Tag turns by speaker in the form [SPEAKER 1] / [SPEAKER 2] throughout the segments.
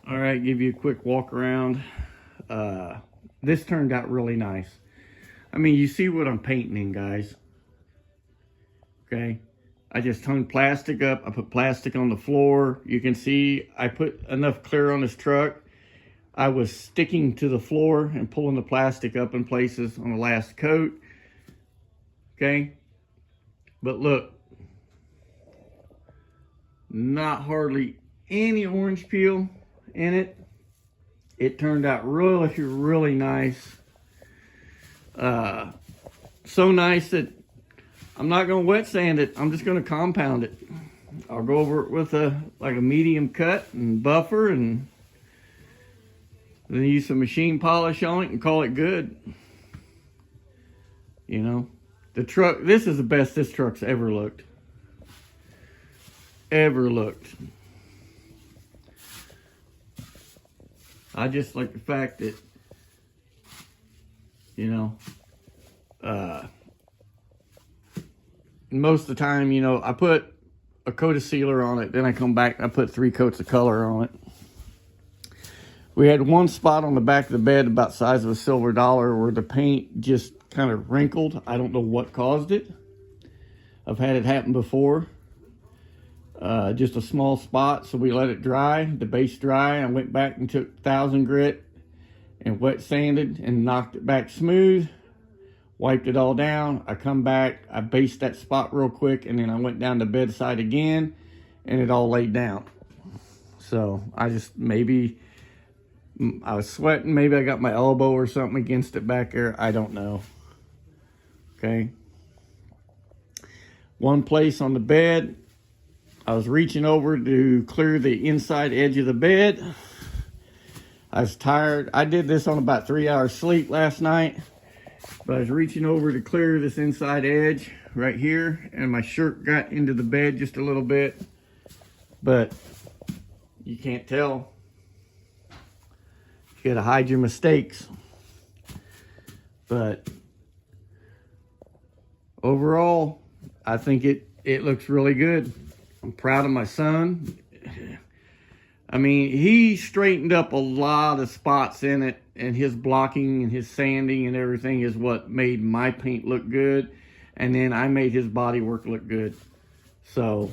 [SPEAKER 1] All right, give you a quick walk around. This turned out really nice. I mean, you see what I'm painting in, guys. Okay. I just hung plastic up. I put plastic on the floor. You can see I put enough clear on this truck. I was sticking to the floor and pulling the plastic up in places on the last coat. Okay. But look, not hardly any orange peel in it. It turned out really nice. So nice that I'm not going to wet sand it. I'm just going to compound it. I'll go over it with a medium cut and buffer, and then use some machine polish on it and call it good. You know, the truck, this is the best this truck's ever looked. I just like the fact that, you know, most of the time, you know, I put a coat of sealer on it, then I come back and I put 3 coats of color on it. We had one spot on the back of the bed about the size of a silver dollar where the paint just kind of wrinkled. I don't know what caused it. I've had it happen before. Just a small spot, so we let it dry, the base dry. I went back and took 1000 grit and wet sanded and knocked it back smooth, wiped it all down. I come back, I based that spot real quick, and then I went down the bedside again and it all laid down. So I just, maybe I was sweating, maybe I got my elbow or something against it back there, I don't know. Okay, one place on the bed, I was reaching over to clear the inside edge of the bed. I was tired. I did this on about 3 hours sleep last night. But I was reaching over to clear this inside edge right here, and my shirt got into the bed just a little bit. But you can't tell. You gotta hide your mistakes. But overall, I think it looks really good. I'm proud of my son. I mean, he straightened up a lot of spots in it, and his blocking and his sanding and everything is what made my paint look good. And then I made his bodywork look good. So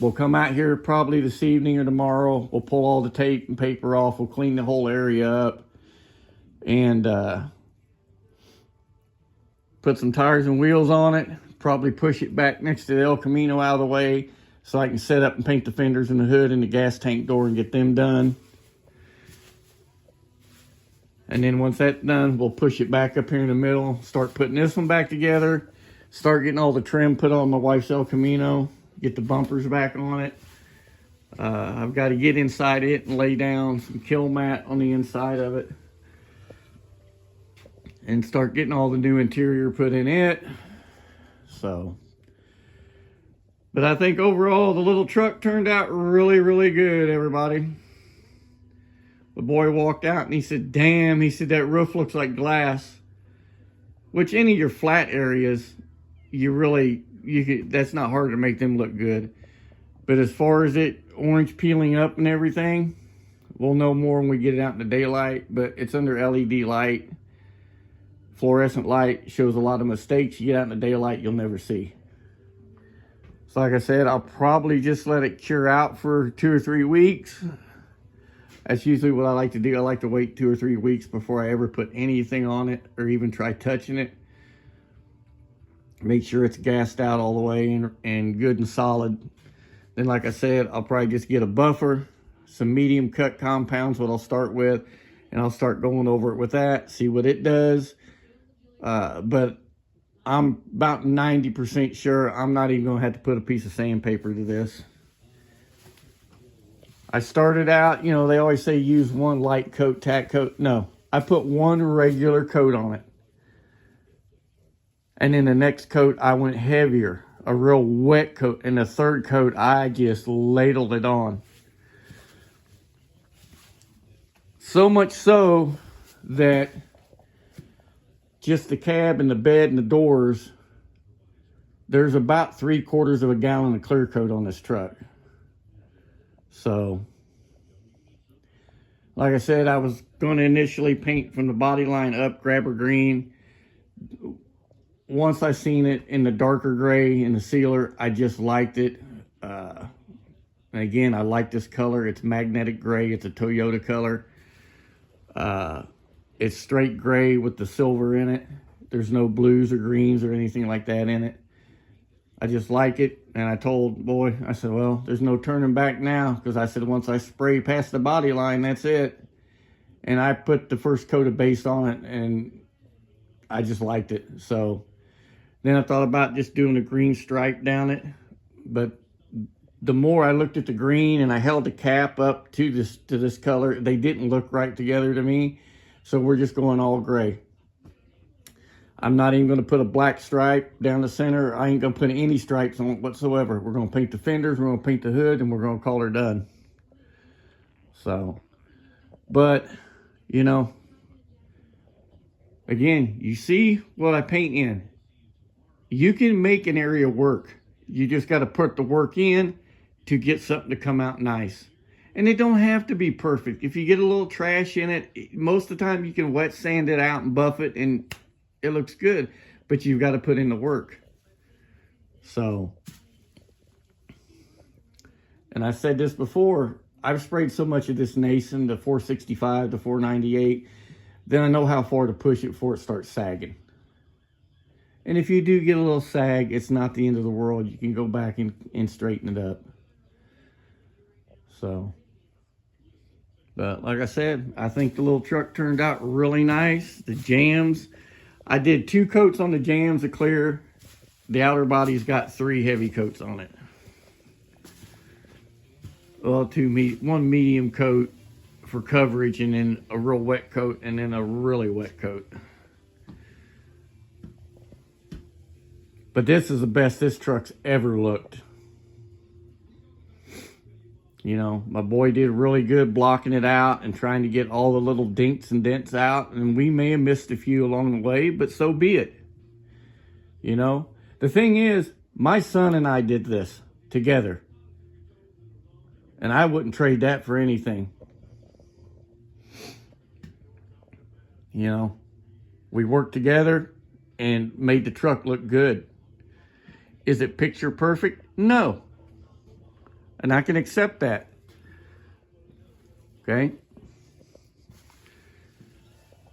[SPEAKER 1] we'll come out here probably this evening or tomorrow. We'll pull all the tape and paper off. We'll clean the whole area up and put some tires and wheels on it. Probably push it back next to the El Camino out of the way so I can set up and paint the fenders and the hood and the gas tank door and get them done. And then once that's done, we'll push it back up here in the middle, start putting this one back together, start getting all the trim put on my wife's El Camino, get the bumpers back on it. I've got to get inside it and lay down some kill mat on the inside of it and start getting all the new interior put in it. So, but I think overall the little truck turned out really good, everybody. The boy walked out and he said, damn, he said, that roof looks like glass. Which any of your flat areas, that's not hard to make them look good. But as far as it orange peeling up and everything, we'll know more when we get it out in the daylight. But it's under LED light. Fluorescent light shows a lot of mistakes. You get out in the daylight, you'll never see. So like I said, I'll probably just let it cure out for 2 or 3 weeks. That's usually what I like to do. I like to wait 2 or 3 weeks before I ever put anything on it or even try touching it. Make sure it's gassed out all the way and good and solid. Then like I said, I'll probably just get a buffer, some medium cut compounds, what I'll start with, and I'll start going over it with that, see what it does. But I'm about 90% sure I'm not even going to have to put a piece of sandpaper to this. I started out, you know, they always say use one light coat, tack coat. No, I put one regular coat on it. And then the next coat, I went heavier, a real wet coat. And the third coat, I just ladled it on. So much so that just the cab and the bed and the doors, there's about 3/4 of a gallon of clear coat on this truck. So Like I said, I was going to initially paint from the body line up, grabber green. Once I seen it in the darker gray in the sealer, I just liked it. And again, I like this color. It's magnetic gray. It's a Toyota color. It's straight gray with the silver in it. There's no blues or greens or anything like that in it. I just like it. And I told boy, I said, well, there's no turning back now. Because I said, once I spray past the body line, that's it. And I put the first coat of base on it, and I just liked it. So then I thought about just doing a green stripe down it. But the more I looked at the green and I held the cap up to this color, they didn't look right together to me. So we're just going all gray. I'm not even going to put a black stripe down the center. I ain't going to put any stripes on it whatsoever. We're going to paint the fenders, we're going to paint the hood, and we're going to call her done. So, but, you know, again, you see what I paint in. You can make an area work. You just got to put the work in to get something to come out nice. And it don't have to be perfect. If you get a little trash in it, most of the time you can wet sand it out and buff it and it looks good, but you've got to put in the work. So, and I said this before, I've sprayed so much of this Nason, the 465, the 498, then I know how far to push it before it starts sagging. And if you do get a little sag, it's not the end of the world. You can go back and straighten it up. So, but like I said, I think the little truck turned out really nice. The jams, I did 2 coats on the jams of clear. The outer body's got 3 heavy coats on it. Well, 1 medium coat for coverage, and then a real wet coat, and then a really wet coat. But this is the best this truck's ever looked. You know, my boy did really good blocking it out and trying to get all the little dinks and dents out. And we may have missed a few along the way, but so be it. You know, the thing is, my son and I did this together. And I wouldn't trade that for anything. You know, we worked together and made the truck look good. Is it picture perfect? No. And I can accept that. Okay?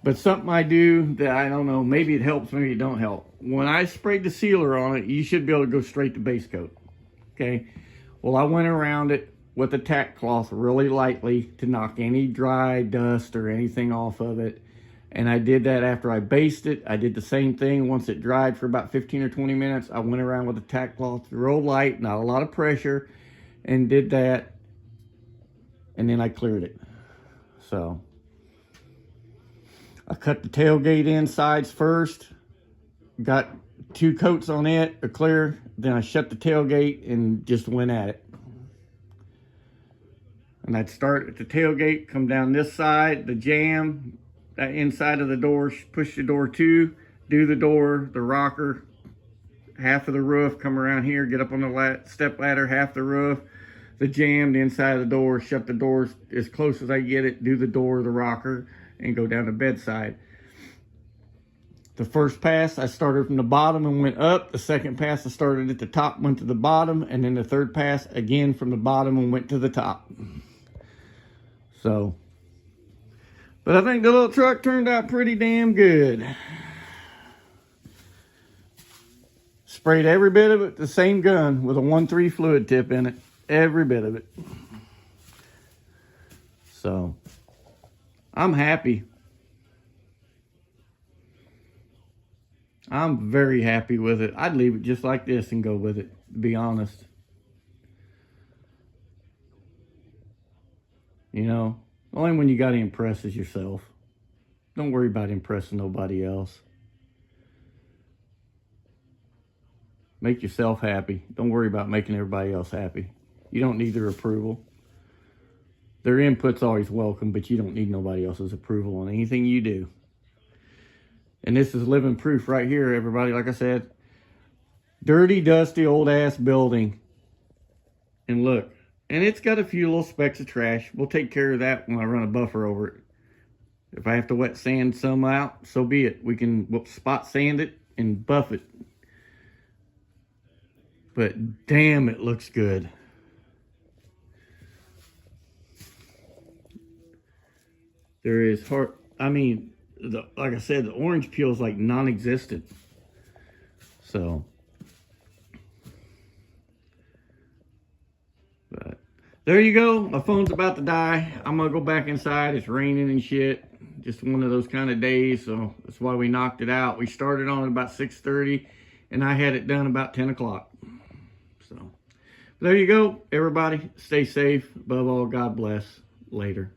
[SPEAKER 1] But something I do that I don't know, maybe it helps, maybe it don't help. When I sprayed the sealer on it, you should be able to go straight to base coat. Okay? Well, I went around it with a tack cloth really lightly to knock any dry dust or anything off of it. And I did that after I based it. I did the same thing once it dried for about 15 or 20 minutes. I went around with a tack cloth real light, not a lot of pressure, and did that. And then I cleared it. So I cut the tailgate insides first. Got 2 coats on it, a clear. Then I shut the tailgate and just went at it. And I'd start at the tailgate, come down this side, the jam, that inside of the door, push the door to, do the door, the rocker, half of the roof, come around here, get up on the step ladder, half the roof, the jam, the inside of the door, shut the doors as close as I get it, do the door, the rocker, and go down the bedside. The first pass, I started from the bottom and went up. The second pass, I started at the top, went to the bottom. And then the third pass, again from the bottom and went to the top. So, but I think the little truck turned out pretty damn good. Sprayed every bit of it, the same gun with a 1.3 fluid tip in it. Every bit of it. So, I'm happy. I'm very happy with it. I'd leave it just like this and go with it, to be honest. You know, only when you got to impress is yourself. Don't worry about impressing nobody else. Make yourself happy. Don't worry about making everybody else happy. You don't need their approval. Their input's always welcome, but you don't need nobody else's approval on anything you do. And this is living proof right here, everybody. Like I said, dirty, dusty, old-ass building. And look, And it's got a few little specks of trash. We'll take care of that when I run a buffer over it. If I have to wet sand some out, so be it. We can spot sand it and buff it. But damn, it looks good. There is I mean, like I said, the orange peel is like non-existent. So, but there you go. My phone's about to die. I'm gonna go back inside. It's raining and shit. Just one of those kind of days. So that's why we knocked it out. We started on it about 6:30, and I had it done about 10 o'clock. So there you go, everybody. Stay safe. Above all, God bless. Later.